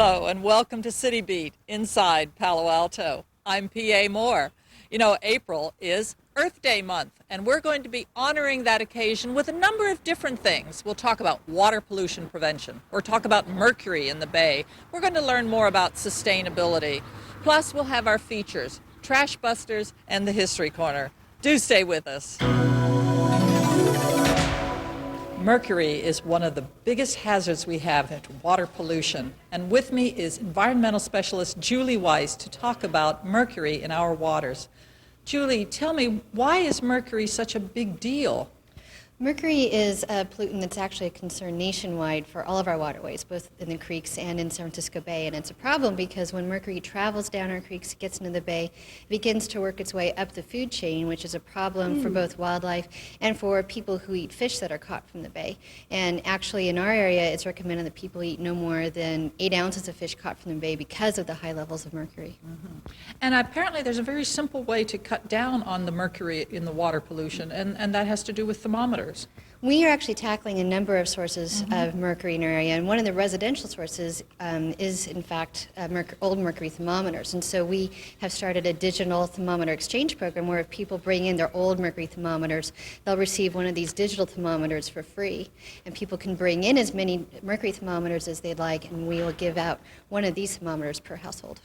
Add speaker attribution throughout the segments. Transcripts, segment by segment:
Speaker 1: Hello and welcome to CityBeat inside Palo Alto. I'm PA Moore. You know, April is Earth Day month, and we're going to be honoring that occasion with a number of different things. We'll talk about water pollution prevention, or talk about mercury in the bay. We're going to learn more about sustainability. Plus, we'll have our features, Trash Busters and the History Corner. Do stay with us. Mercury is one of the biggest hazards we have in water pollution. And with me is environmental specialist Julie Weiss to talk about mercury in our waters. Julie, tell me, why is mercury such a big deal?
Speaker 2: Mercury is a pollutant that's actually a concern nationwide for all of our waterways, both in the creeks and in San Francisco Bay. And it's a problem because when mercury travels down our creeks, gets into the bay, it begins to work its way up the food chain, which is a problem for both wildlife and for people who eat fish that are caught from the bay. And actually in our area, it's recommended that people eat no more than 8 ounces of fish caught from the bay because of the high levels of mercury.
Speaker 1: And apparently there's a very simple way to cut down on the mercury in the water pollution, and that has to do with thermometers.
Speaker 2: We are actually tackling a number of sources of mercury in our area, and one of the residential sources is, in fact, old mercury thermometers. And so we have started a digital thermometer exchange program where if people bring in their old mercury thermometers, they'll receive one of these digital thermometers for free. And people can bring in as many mercury thermometers as they'd like, and we will give out one of these thermometers per household.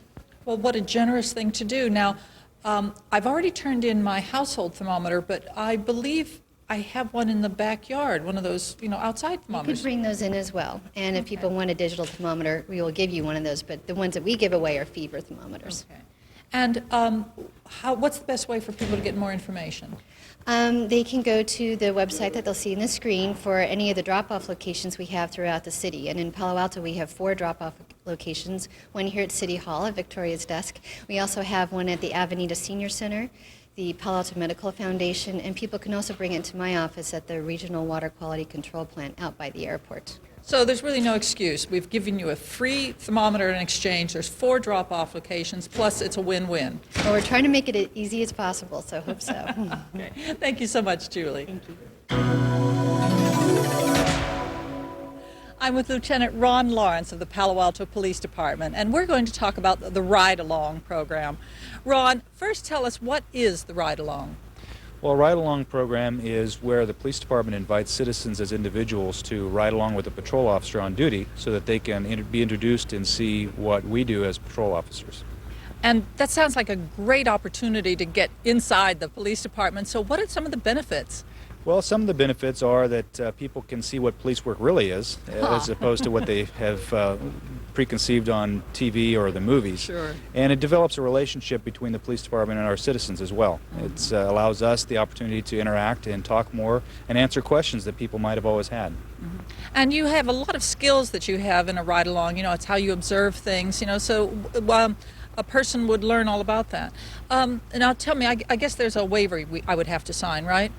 Speaker 1: Well, what a generous thing to do. Now, I've already turned in my household thermometer, but I believe I have one in the backyard, one of those, outside
Speaker 2: You
Speaker 1: thermometers.
Speaker 2: could bring those in as well. And if people want a digital thermometer, we will give you one of those. But the ones that we give away are fever thermometers.
Speaker 1: Okay. And what's the best way for people to get more information?
Speaker 2: They can go to the website that they'll see on the screen for any of the drop-off locations we have throughout the city. And in Palo Alto, we have 4 drop-off locations, one here at City Hall at Victoria's Desk. We also have one at the Avenida Senior Center, the Palo Alto Medical Foundation, and people can also bring it to my office at the Regional Water Quality Control Plant out by the airport.
Speaker 1: So there's really no excuse. We've given you a free thermometer in exchange. There's 4 drop-off locations, plus it's a win-win.
Speaker 2: Well, we're trying to make it as easy as possible, so hope so.
Speaker 1: Okay. Thank you so much, Julie.
Speaker 2: Thank you.
Speaker 1: I'm with Lieutenant Ron Lawrence of the Palo Alto Police Department, and we're going to talk about the Ride Along program. Ron, first tell us, what is the Ride Along?
Speaker 3: Well, a ride-along program is where the police department invites citizens as individuals to ride along with a patrol officer on duty so that they can be introduced and see what we do as patrol officers.
Speaker 1: And that sounds like a great opportunity to get inside the police department. So what are some of the benefits?
Speaker 3: Well, some of the benefits are that people can see what police work really is, as opposed to what they have preconceived on TV or the movies.
Speaker 1: Sure.
Speaker 3: And it develops a relationship between the police department and our citizens as well. It allows us the opportunity to interact and talk more and answer questions that people might have always had.
Speaker 1: And you have a lot of skills that you have in a ride-along. It's how you observe things, so a person would learn all about that. Now tell me, I guess there's a waiver I would have to sign, right?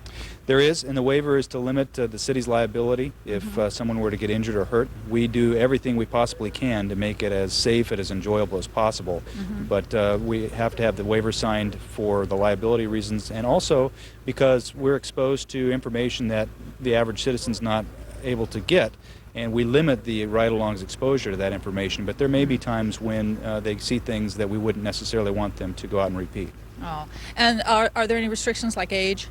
Speaker 3: There is, and the waiver is to limit the city's liability if someone were to get injured or hurt. We do everything we possibly can to make it as safe and as enjoyable as possible, but we have to have the waiver signed for the liability reasons, and also because we're exposed to information that the average citizen's not able to get, and we limit the ride-along's exposure to that information, but there may be times when they see things that we wouldn't necessarily want them to go out and repeat.
Speaker 1: Oh, and are there any restrictions like age?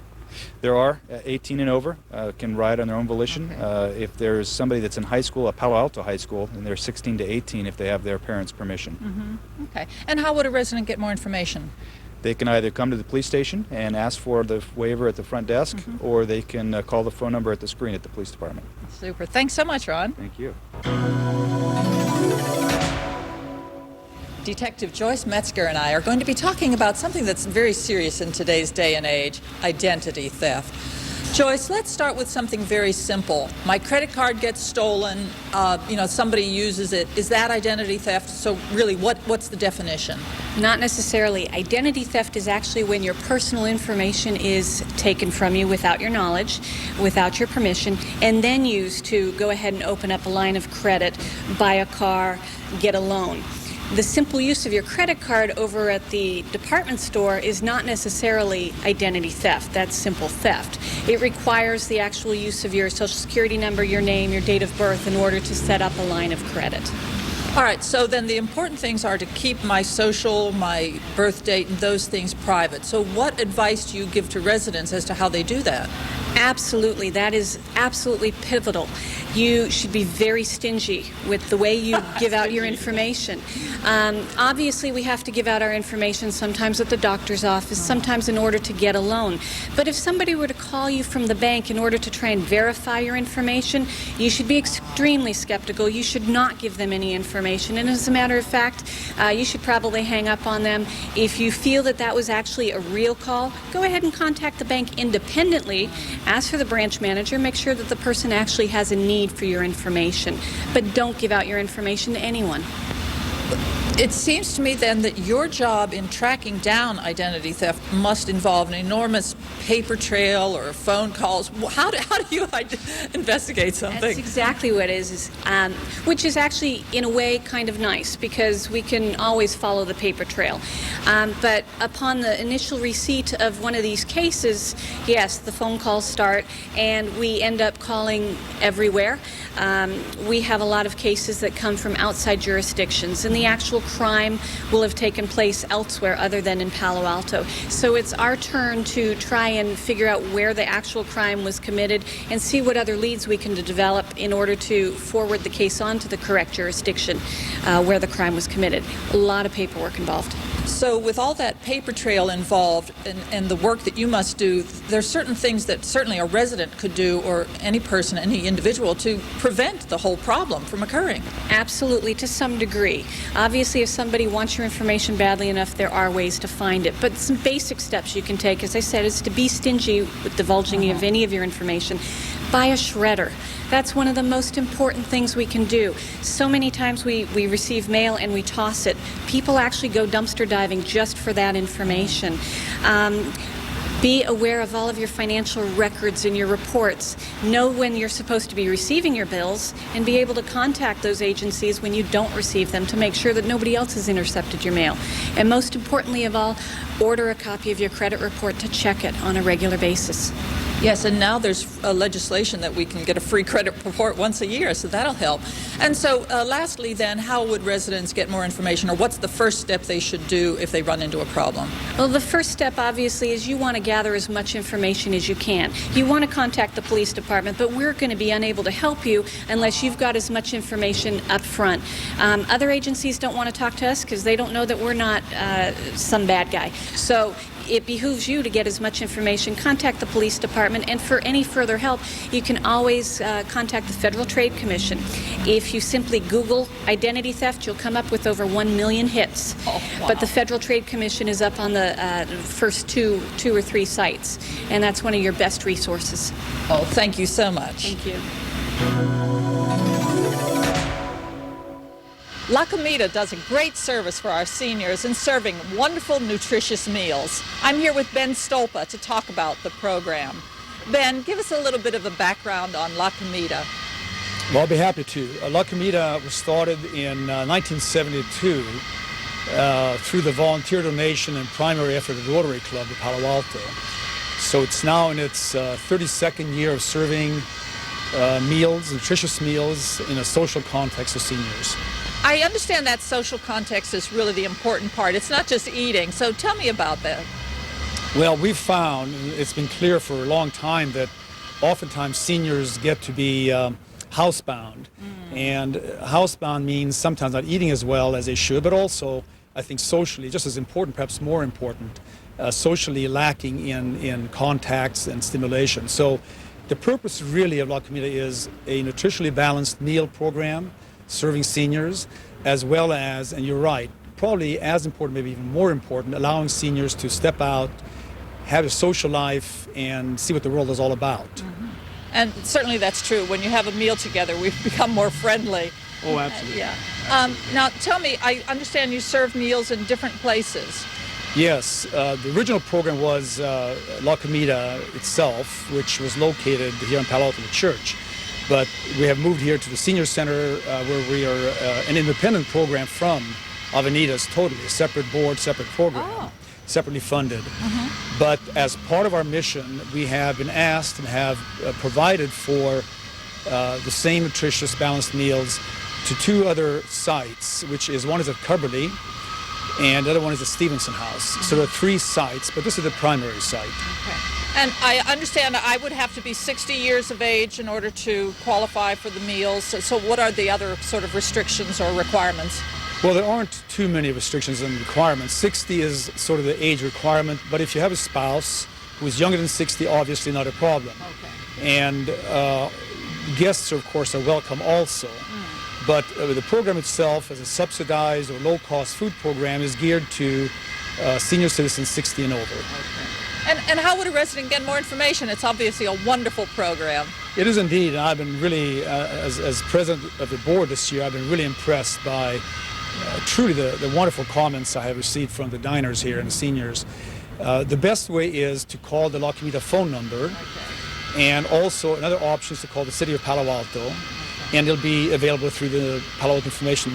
Speaker 3: There are. 18 and over can ride on their own volition.
Speaker 1: Okay.
Speaker 3: If there's somebody that's in high school, a Palo Alto high school, and they're 16 to 18 if they have their parents' permission.
Speaker 1: Okay. And how would a resident get more information?
Speaker 3: They can either come to the police station and ask for the waiver at the front desk, or they can call the phone number at the screen at the police department.
Speaker 1: Super. Thanks so much, Ron.
Speaker 3: Thank you.
Speaker 1: Detective Joyce Metzger and I are going to be talking about something that's very serious in today's day and age, identity theft. Joyce, let's start with something very simple. My credit card gets stolen, somebody uses it. Is that identity theft? So really, what's the definition?
Speaker 4: Not necessarily. Identity theft is actually when your personal information is taken from you without your knowledge, without your permission, and then used to go ahead and open up a line of credit, buy a car, get a loan. The simple use of your credit card over at the department store is not necessarily identity theft. That's simple theft. It requires the actual use of your social security number, your name, your date of birth in order to set up a line of credit.
Speaker 1: All right, so then the important things are to keep my social, my birth date, and those things private. So what advice do you give to residents as to how they do that?
Speaker 4: Absolutely. That is absolutely pivotal. You should be very stingy with the way you give out your information. Obviously, we have to give out our information sometimes at the doctor's office, sometimes in order to get a loan. But if somebody were to call you from the bank in order to try and verify your information, you should be extremely skeptical. You should not give them any information. And as a matter of fact, you should probably hang up on them. If you feel that that was actually a real call, go ahead and contact the bank independently. Ask for the branch manager. Make sure that the person actually has a need for your information. But don't give out your information to anyone.
Speaker 1: It seems to me then that your job in tracking down identity theft must involve an enormous paper trail or phone calls. How do you investigate something?
Speaker 4: That's exactly what it is, which is actually, in a way, kind of nice because we can always follow the paper trail. But upon the initial receipt of one of these cases, yes, the phone calls start and we end up calling everywhere. We have a lot of cases that come from outside jurisdictions, and the actual crime will have taken place elsewhere other than in Palo Alto. So it's our turn to try and figure out where the actual crime was committed and see what other leads we can develop in order to forward the case on to the correct jurisdiction where the crime was committed. A lot of paperwork involved.
Speaker 1: So with all that paper trail involved and the work that you must do, there's certain things that certainly a resident could do, or any person, any individual, to prevent the whole problem from occurring.
Speaker 4: Absolutely, to some degree. Obviously, if somebody wants your information badly enough, there are ways to find it. But some basic steps you can take, as I said, is to be stingy with divulging of any of your information. Buy a shredder. That's one of the most important things we can do. So many times we receive mail and we toss it. People actually go dumpster diving just for that information. Be aware of all of your financial records and your reports. Know when you're supposed to be receiving your bills and be able to contact those agencies when you don't receive them to make sure that nobody else has intercepted your mail. And most importantly of all, order a copy of your credit report to check it on a regular basis.
Speaker 1: Yes, and now there's legislation that we can get a free credit report once a year, so that'll help. And so lastly then, how would residents get more information, or what's the first step they should do if they run into a problem?
Speaker 4: Well, the first step obviously is you want to gather as much information as you can. You want to contact the police department, but we're going to be unable to help you unless you've got as much information up front. Other agencies don't want to talk to us because they don't know that we're not some bad guy. So it behooves you to get as much information. Contact the police department, and for any further help, you can always contact the Federal Trade Commission. If you simply Google identity theft, you'll come up with over 1 million hits.
Speaker 1: Oh, wow.
Speaker 4: But the Federal Trade Commission is up on the first two or three sites, and that's one of your best resources.
Speaker 1: Oh, thank you so much.
Speaker 4: Thank you.
Speaker 1: La Comida does a great service for our seniors in serving wonderful, nutritious meals. I'm here with Ben Stolpa to talk about the program. Ben, give us a little bit of a background on La Comida.
Speaker 5: Well, I'll be happy to. La Comida was started in 1972 through the volunteer donation and primary effort of the Rotary Club of Palo Alto. So it's now in its 32nd year of serving meals, nutritious meals, in a social context of seniors.
Speaker 1: I understand that social context is really the important part. It's not just eating, so tell me about that.
Speaker 5: Well, we've found, and it's been clear for a long time, that oftentimes seniors get to be housebound. And housebound means sometimes not eating as well as they should, but also, I think socially, just as important, perhaps more important, socially lacking in contacts and stimulation. So the purpose really of La Comida is a nutritionally balanced meal program serving seniors, as well as, and you're right, probably as important, maybe even more important, allowing seniors to step out, have a social life, and see what the world is all about.
Speaker 1: Mm-hmm. And certainly that's true. When you have a meal together, we've become more friendly.
Speaker 5: Oh, absolutely.
Speaker 1: Yeah. Now, tell me, I understand you serve meals in different places.
Speaker 5: Yes, the original program was La Comida itself, which was located here in Palo Alto, the church. But we have moved here to the senior center where we are an independent program from Avenidas, totally, a separate board, separate program, separately funded. Mm-hmm. But as part of our mission, we have been asked and have provided for the same nutritious, balanced meals to two other sites, which is one is at Cubberley, and the other one is the Stevenson House. So there are three sites, but this is the primary site.
Speaker 1: Okay. And I understand I would have to be 60 years of age in order to qualify for the meals. So what are the other sort of restrictions or requirements?
Speaker 5: Well, there aren't too many restrictions and requirements. 60 is sort of the age requirement, but if you have a spouse who is younger than 60, obviously not a problem.
Speaker 1: Okay.
Speaker 5: And guests, of course, are welcome also. But the program itself, as a subsidized or low-cost food program, is geared to senior citizens 60 and over.
Speaker 1: Okay. And how would a resident get more information? It's obviously a wonderful program.
Speaker 5: It is indeed, and I've been really, as president of the board this year, I've been really impressed by truly the wonderful comments I have received from the diners here and the seniors. The best way is to call the La Comida phone number, and also another option is to call the City of Palo Alto, and it'll be available through the Palo Alto Information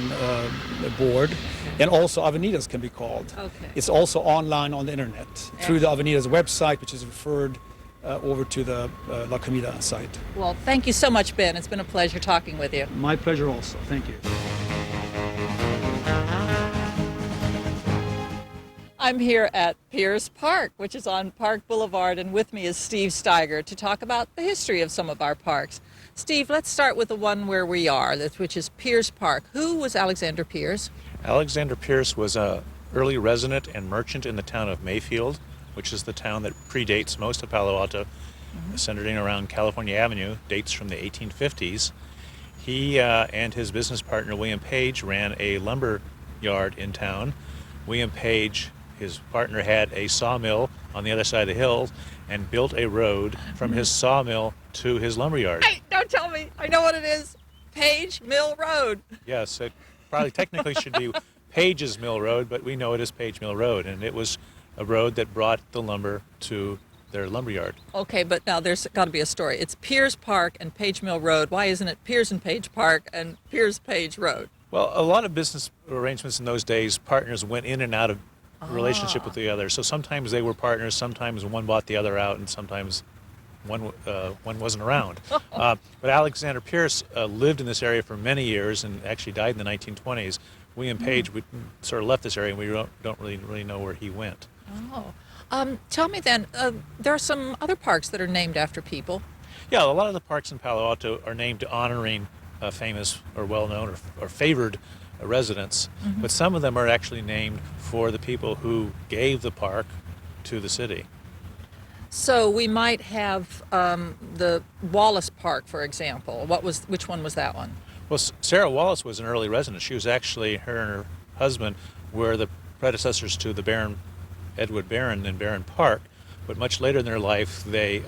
Speaker 5: Board, and also Avenidas can be called.
Speaker 1: Okay.
Speaker 5: It's also online on the internet through the Avenidas website, which is referred over to the La Comida site.
Speaker 1: Well, thank you so much, Ben. It's been a pleasure talking with you.
Speaker 5: My pleasure also. Thank you.
Speaker 1: I'm here at Pierce Park, which is on Park Boulevard, and with me is Steve Steiger to talk about the history of some of our parks. Steve, let's start with the one where we are, which is Pierce Park. Who was Alexander Pierce?
Speaker 6: Alexander Pierce was an early resident and merchant in the town of Mayfield, which is the town that predates most of Palo Alto, centering around California Avenue, dates from the 1850s. He and his business partner, William Page, ran a lumber yard in town. William Page, his partner, had a sawmill on the other side of the hill and built a road from his sawmill to his lumberyard.
Speaker 1: Hey, don't tell me. I know what it is. Page Mill Road.
Speaker 6: Yes, it probably technically should be Page's Mill Road, but we know it as Page Mill Road, and it was a road that brought the lumber to their lumberyard.
Speaker 1: Okay, but now there's got to be a story. It's Pierce Park and Page Mill Road. Why isn't it Pierce and Page Park and Pierce Page Road?
Speaker 6: Well, a lot of business arrangements in those days, partners went in and out of relationship with the other. So sometimes they were partners, sometimes one bought the other out, and sometimes one wasn't around. But Alexander Pierce lived in this area for many years and actually died in the 1920s. William Page sort of left this area, and we don't really know where he went.
Speaker 1: Oh. Tell me then, there are some other parks that are named after people.
Speaker 6: Yeah, a lot of the parks in Palo Alto are named honoring famous or well-known or favored residents, but some of them are actually named for the people who gave the park to the city.
Speaker 1: So we might have the Wallace Park, for example. Which one was that one?
Speaker 6: Well, Sarah Wallace was an early resident. She was actually, her and her husband were the predecessors to the Baron, Edward Barron in Barron Park, but much later in their life they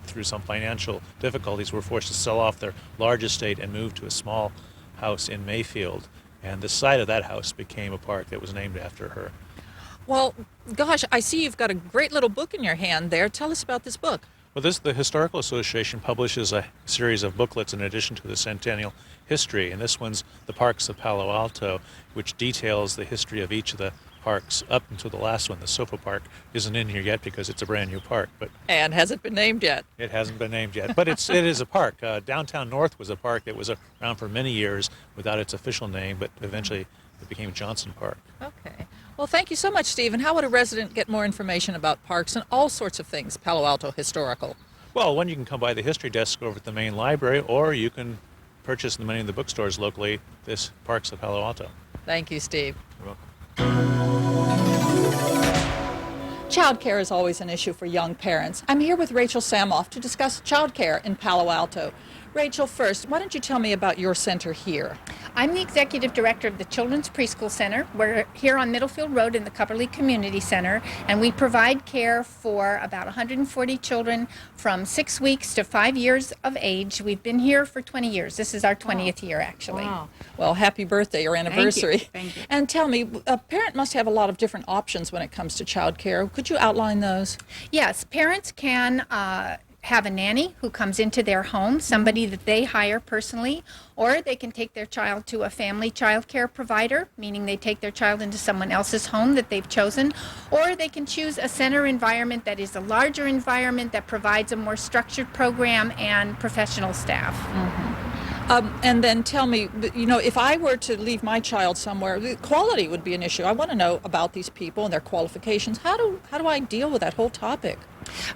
Speaker 6: through some financial difficulties were forced to sell off their large estate and move to a small house in Mayfield, and the site of that house became a park that was named after her.
Speaker 1: Well, gosh, I see you've got a great little book in your hand there. Tell us about this book.
Speaker 6: Well, the Historical Association publishes a series of booklets in addition to the centennial history, and this one's The Parks of Palo Alto, which details the history of each of the parks up until the last one. The Sofa Park isn't in here yet because it's a brand new park, but
Speaker 1: And hasn't been named yet.
Speaker 6: it hasn't been named yet. But it is a park. Downtown North was a park that was around for many years without its official name, but eventually it became Johnson Park.
Speaker 1: Okay. Well, thank you so much, Steve. And how would a resident get more information about parks and all sorts of things Palo Alto historical?
Speaker 6: Well, one, you can come by the history desk over at the main library, or you can purchase in many of the bookstores locally this Parks of Palo Alto.
Speaker 1: Thank you, Steve.
Speaker 6: You're welcome.
Speaker 1: Child care is always an issue for young parents. I'm here with Rachel Samoff to discuss child care in Palo Alto. Rachel, first, why don't you tell me about your center here?
Speaker 7: I'm the executive director of the Children's Preschool Center. We're here on Middlefield Road in the Cubberley Community Center, and we provide care for about 140 children from 6 weeks to 5 years of age. We've been here for 20 years. This is our 20th year, actually.
Speaker 1: Wow. Well, happy birthday or anniversary.
Speaker 7: Thank you.
Speaker 1: And tell me, a parent must have a lot of different options when it comes to child care. Could you outline those?
Speaker 7: Yes, parents can have a nanny who comes into their home, somebody that they hire personally, or they can take their child to a family child care provider, meaning they take their child into someone else's home that they've chosen, or they can choose a center environment that is a larger environment that provides a more structured program and professional staff.
Speaker 1: And then tell me, if I were to leave my child somewhere, the quality would be an issue. I want to know about these people and their qualifications. How do I deal with that whole topic?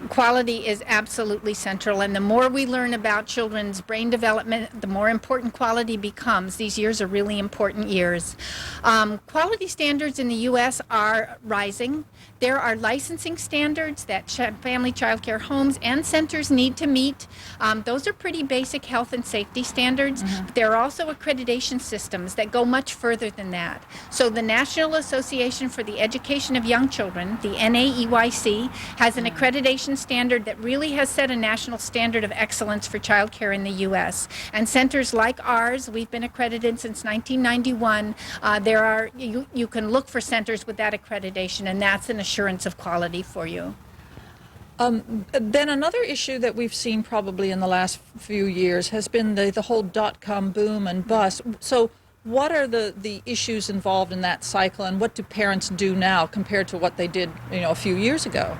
Speaker 7: Quality is absolutely central, and the more we learn about children's brain development, the more important quality becomes. These years are really important years. Quality standards in the U.S. are rising. There are licensing standards that family child care homes and centers need to meet. Those are pretty basic health and safety standards. But there are also accreditation systems that go much further than that. So the National Association for the Education of Young Children, the NAEYC, has an accreditation standard that really has set a national standard of excellence for child care in the U.S. And centers like ours, we've been accredited since 1991. You can look for centers with that accreditation, and that's an assurance of quality for you.
Speaker 1: Then another issue that we've seen probably in the last few years has been the whole dot-com boom and bust. So what are the issues involved in that cycle, and what do parents do now compared to what they did a few years ago?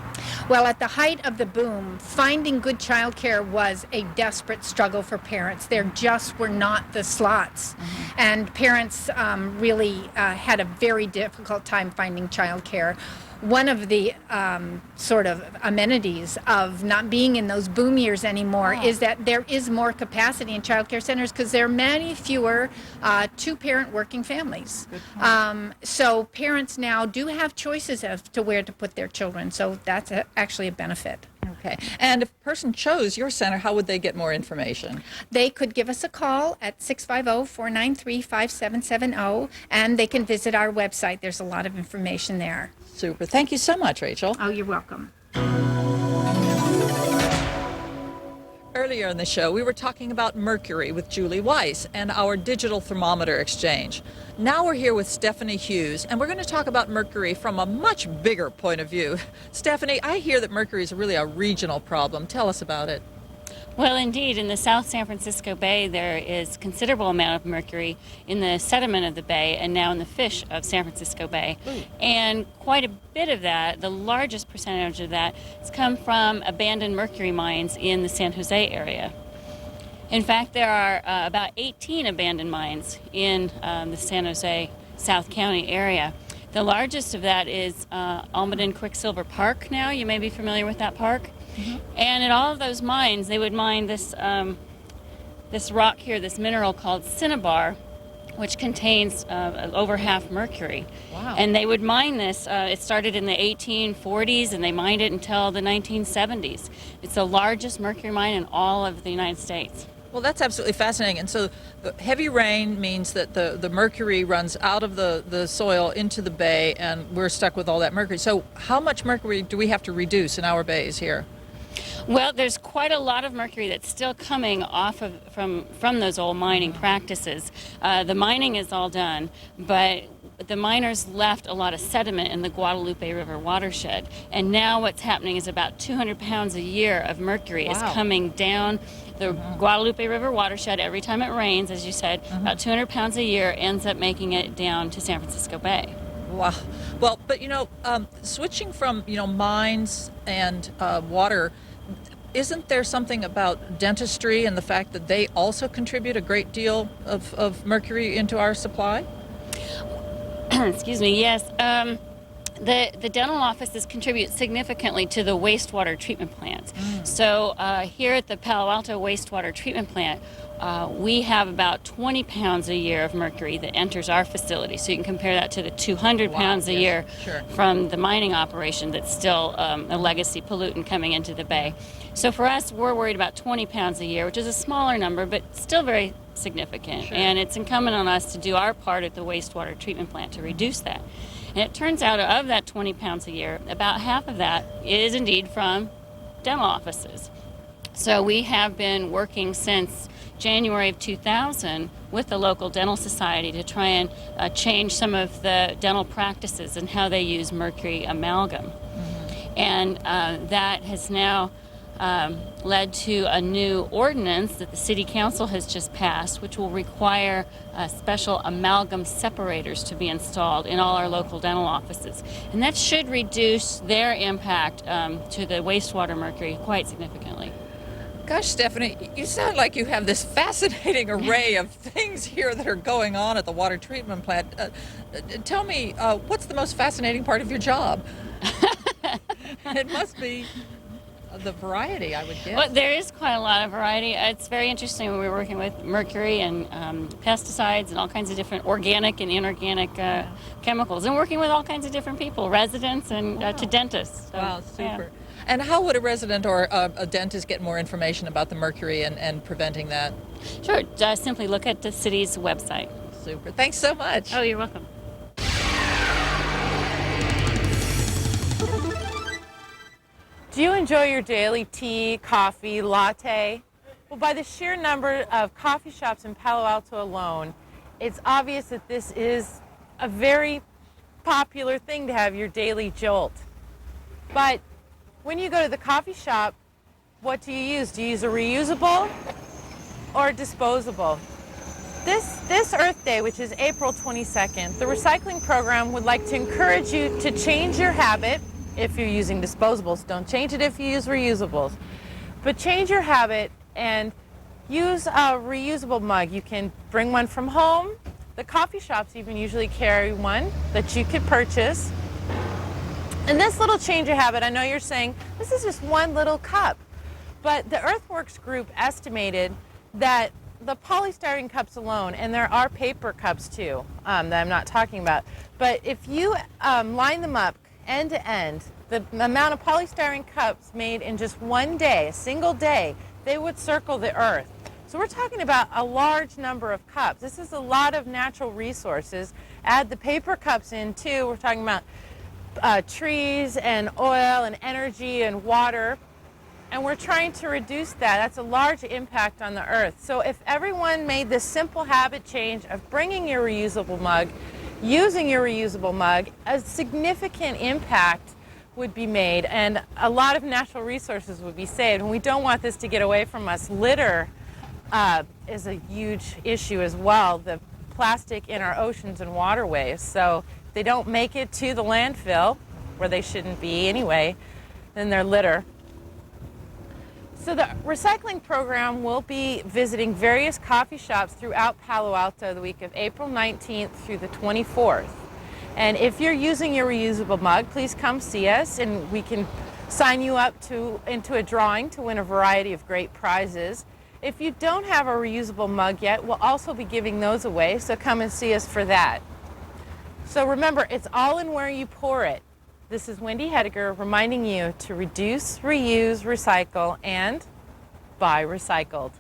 Speaker 7: Well, at the height of the boom, finding good childcare was a desperate struggle for parents. There just were not the slots. And parents really had a very difficult time finding childcare. One of the sort of amenities of not being in those boom years anymore is that there is more capacity in child care centers because there are many fewer two-parent working families. So parents now do have choices as to where to put their children, so that's actually a benefit.
Speaker 1: Okay. And if a person chose your center, how would they get more information?
Speaker 7: They could give us a call at 650-493-5770, and they can visit our website. There's a lot of information there.
Speaker 1: Super. Thank you so much, Rachel.
Speaker 7: Oh, you're welcome.
Speaker 1: Earlier in the show, we were talking about mercury with Julie Weiss and our digital thermometer exchange. Now we're here with Stephanie Hughes, and we're going to talk about mercury from a much bigger point of view. Stephanie, I hear that mercury is really a regional problem. Tell us about it.
Speaker 8: Well, indeed, in the South San Francisco Bay, there is considerable amount of mercury in the sediment of the bay and now in the fish of San Francisco Bay. And quite a bit of that, the largest percentage of that, has come from abandoned mercury mines in the San Jose area. In fact, there are about 18 abandoned mines in the San Jose South County area. The largest of that is Almaden Quicksilver Park now. You may be familiar with that park. And at all of those mines, they would mine this this rock here, this mineral called cinnabar, which contains over half mercury.
Speaker 1: Wow.
Speaker 8: And they would mine this. It started in the 1840s, and they mined it until the 1970s. It's the largest mercury mine in all of the United States.
Speaker 1: Well, that's absolutely fascinating. And so the heavy rain means that the mercury runs out of the soil into the bay, and we're stuck with all that mercury. So how much mercury do we have to reduce in our bays here?
Speaker 8: Well, there's quite a lot of mercury that's still coming off of from those old mining practices. The mining is all done, but the miners left a lot of sediment in the Guadalupe River watershed. And now what's happening is about 200 pounds a year of mercury is coming down the Guadalupe River watershed every time it rains, as you said. About 200 pounds a year ends up making it down to San Francisco Bay.
Speaker 1: Wow. Well, but switching from mines and water, isn't there something about dentistry and the fact that they also contribute a great deal of mercury into our supply?
Speaker 8: Excuse me, yes. The dental offices contribute significantly to the wastewater treatment plants. So here at the Palo Alto wastewater treatment plant, we have about 20 pounds a year of mercury that enters our facility. So you can compare that to the 200 pounds a year from the mining operation that's still a legacy pollutant coming into the bay. So for us, we're worried about 20 pounds a year, which is a smaller number, but still very significant. And it's incumbent on us to do our part at the wastewater treatment plant to reduce that. And it turns out of that 20 pounds a year, about half of that is indeed from dental offices. So we have been working since January of 2000 with the local dental society to try and change some of the dental practices and how they use mercury amalgam. And that has now led to a new ordinance that the City Council has just passed, which will require special amalgam separators to be installed in all our local dental offices. And that should reduce their impact to the wastewater mercury quite significantly.
Speaker 1: Gosh, Stephanie, you sound like you have this fascinating array of things here that are going on at the water treatment plant. Tell me, what's the most fascinating part of your job? It must be the variety, I would guess.
Speaker 8: Well, there is quite a lot of variety. It's very interesting when we're working with mercury and pesticides and all kinds of different organic and inorganic chemicals, and working with all kinds of different people, residents and to dentists. So,
Speaker 1: Wow, super.
Speaker 8: yeah.
Speaker 1: And how would a resident or a dentist get more information about the mercury and preventing that?
Speaker 8: Sure, just simply look at the city's website.
Speaker 1: Super. Thanks so much.
Speaker 8: Oh, you're welcome.
Speaker 9: Do you enjoy your daily tea, coffee, latte? Well, by the sheer number of coffee shops in Palo Alto alone, it's obvious that this is a very popular thing to have your daily jolt. But when you go to the coffee shop, what do you use? Do you use a reusable or a disposable? This Earth Day, which is April 22nd, the recycling program would like to encourage you to change your habit. If you're using disposables, don't change it if you use reusables. But change your habit and use a reusable mug. You can bring one from home. The coffee shops even usually carry one that you could purchase. And this little change your habit, I know you're saying, this is just one little cup. But the Earthworks group estimated that the polystyrene cups alone, and there are paper cups too that I'm not talking about, but if you line them up end to end, the amount of polystyrene cups made in just one day, a single day, they would circle the Earth. So we're talking about a large number of cups. This is a lot of natural resources. Add the paper cups in too. We're talking about trees and oil and energy and water. And we're trying to reduce that. That's a large impact on the Earth. So if everyone made this simple habit change of bringing your reusable mug, using your reusable mug, a significant impact would be made and a lot of natural resources would be saved. And we don't want this to get away from us. Litter is a huge issue as well, the plastic in our oceans and waterways. So if they don't make it to the landfill, where they shouldn't be anyway, then they're litter. So the recycling program will be visiting various coffee shops throughout Palo Alto the week of April 19th through the 24th. And if you're using your reusable mug, please come see us and we can sign you up into a drawing to win a variety of great prizes. If you don't have a reusable mug yet, we'll also be giving those away, so come and see us for that. So remember, it's all in where you pour it. This is Wendy Hediger reminding you to reduce, reuse, recycle, and buy recycled.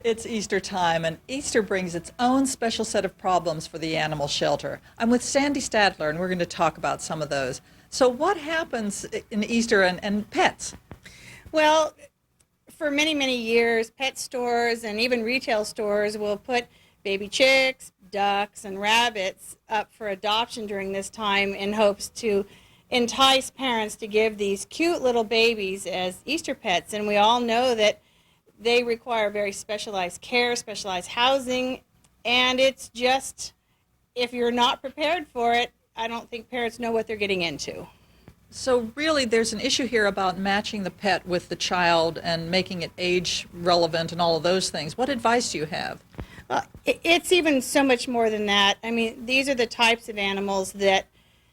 Speaker 1: It's Easter time, and Easter brings its own special set of problems for the animal shelter. I'm with Sandy Stadler, and we're going to talk about some of those. So what happens in Easter and pets?
Speaker 10: Well, for many, many years, pet stores and even retail stores will put baby chicks, ducks, and rabbits up for adoption during this time in hopes to entice parents to give these cute little babies as Easter pets. And we all know that they require very specialized care, specialized housing, and it's just, if you're not prepared for it, I don't think parents know what they're getting into.
Speaker 1: So really there's an issue here about matching the pet with the child and making it age relevant and all of those things. What advice do you have?
Speaker 10: It's even so much more than that. I mean, these are the types of animals that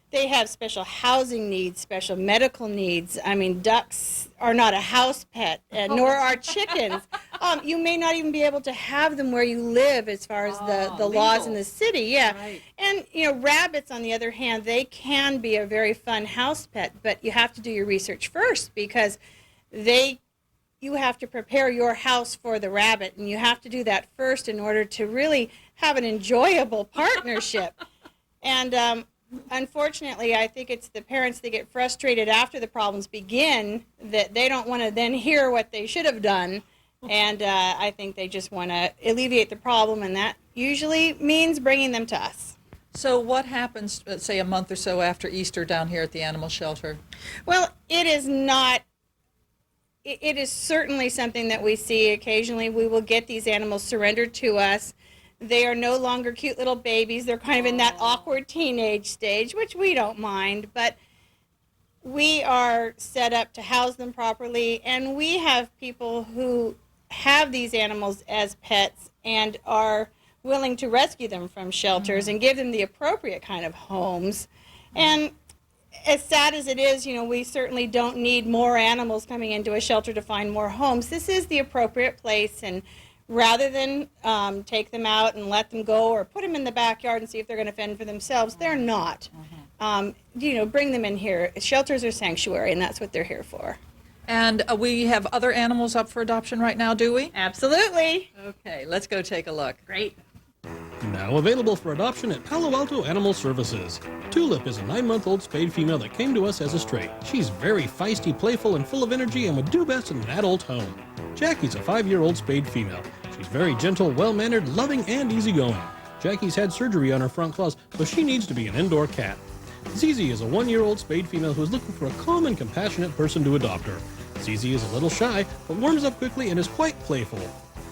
Speaker 10: they have special housing needs, special medical needs. I mean, ducks are not a house pet, nor are chickens. You may not even be able to have them where you live as far as the laws in the city. Yeah. Right. And, you know, rabbits, on the other hand, they can be a very fun house pet, but you have to do your research first because you have to prepare your house for the rabbit, and you have to do that first in order to really have an enjoyable partnership. And unfortunately, I think it's the parents that get frustrated after the problems begin, that they don't want to then hear what they should have done, and I think they just want to alleviate the problem, and that usually means bringing them to us.
Speaker 1: So what happens, say, a month or so after Easter down here at the animal shelter?
Speaker 10: Well, it is certainly something that we see occasionally. We will get these animals surrendered to us. They are no longer cute little babies. They're kind of in that awkward teenage stage, which we don't mind. But we are set up to house them properly, and we have people who have these animals as pets and are willing to rescue them from shelters and give them the appropriate kind of homes. And as sad as it is, we certainly don't need more animals coming into a shelter to find more homes. This is the appropriate place, and rather than take them out and let them go or put them in the backyard and see if they're going to fend for themselves, they're not. Bring them in here. Shelters are sanctuary, and that's what they're here for.
Speaker 1: And we have other animals up for adoption right now, do we?
Speaker 10: Absolutely.
Speaker 1: Okay, let's go take a look.
Speaker 10: Great.
Speaker 11: Now available for adoption at Palo Alto Animal Services. Tulip is a 9-month-old spayed female that came to us as a stray. She's very feisty, playful, and full of energy and would do best in an adult home. Jackie's a 5-year-old spayed female. She's very gentle, well-mannered, loving, and easygoing. Jackie's had surgery on her front claws, so she needs to be an indoor cat. Zizi is a 1-year-old spayed female who is looking for a calm and compassionate person to adopt her. Zizi is a little shy, but warms up quickly and is quite playful.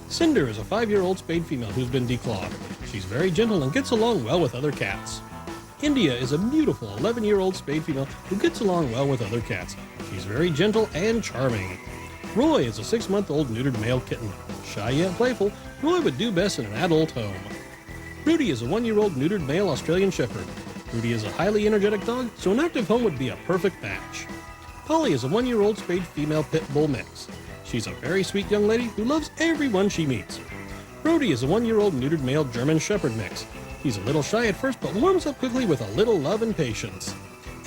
Speaker 11: Cinder is a 5-year-old spayed female who's been declawed. She's very gentle and gets along well with other cats. India is a beautiful 11-year-old spayed female who gets along well with other cats. She's very gentle and charming. Roy is a 6-month-old neutered male kitten. Shy yet playful, Roy would do best in an adult home. Rudy is a 1-year-old neutered male Australian Shepherd. Rudy is a highly energetic dog, so an active home would be a perfect match. Polly is a 1-year-old spayed female pit bull mix. She's a very sweet young lady who loves everyone she meets. Brody is a 1-year-old neutered male German Shepherd mix. He's a little shy at first, but warms up quickly with a little love and patience.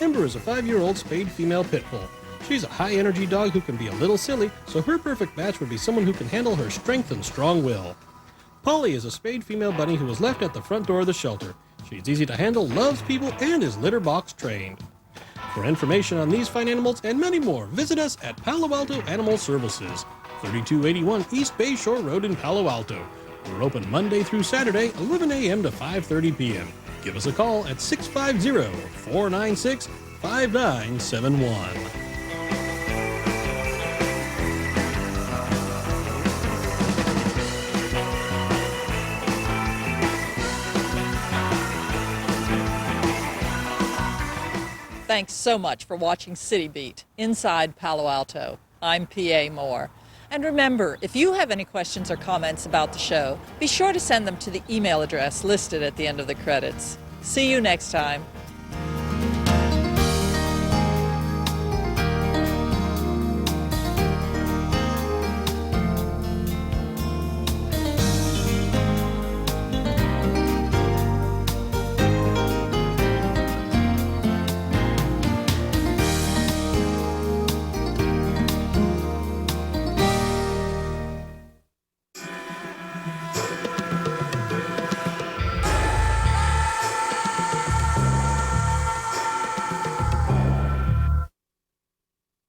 Speaker 11: Ember is a 5-year-old spayed female pit bull. She's a high-energy dog who can be a little silly, so her perfect match would be someone who can handle her strength and strong will. Polly is a spayed female bunny who was left at the front door of the shelter. She's easy to handle, loves people, and is litter box trained. For information on these fine animals and many more, visit us at Palo Alto Animal Services, 3281 East Bay Shore Road in Palo Alto. We're open Monday through Saturday, 11 a.m. to 5:30 p.m. Give us a call at 650-496-5971.
Speaker 1: Thanks so much for watching CityBeat inside Palo Alto. I'm P.A. Moore. And remember, if you have any questions or comments about the show, be sure to send them to the email address listed at the end of the credits. See you next time.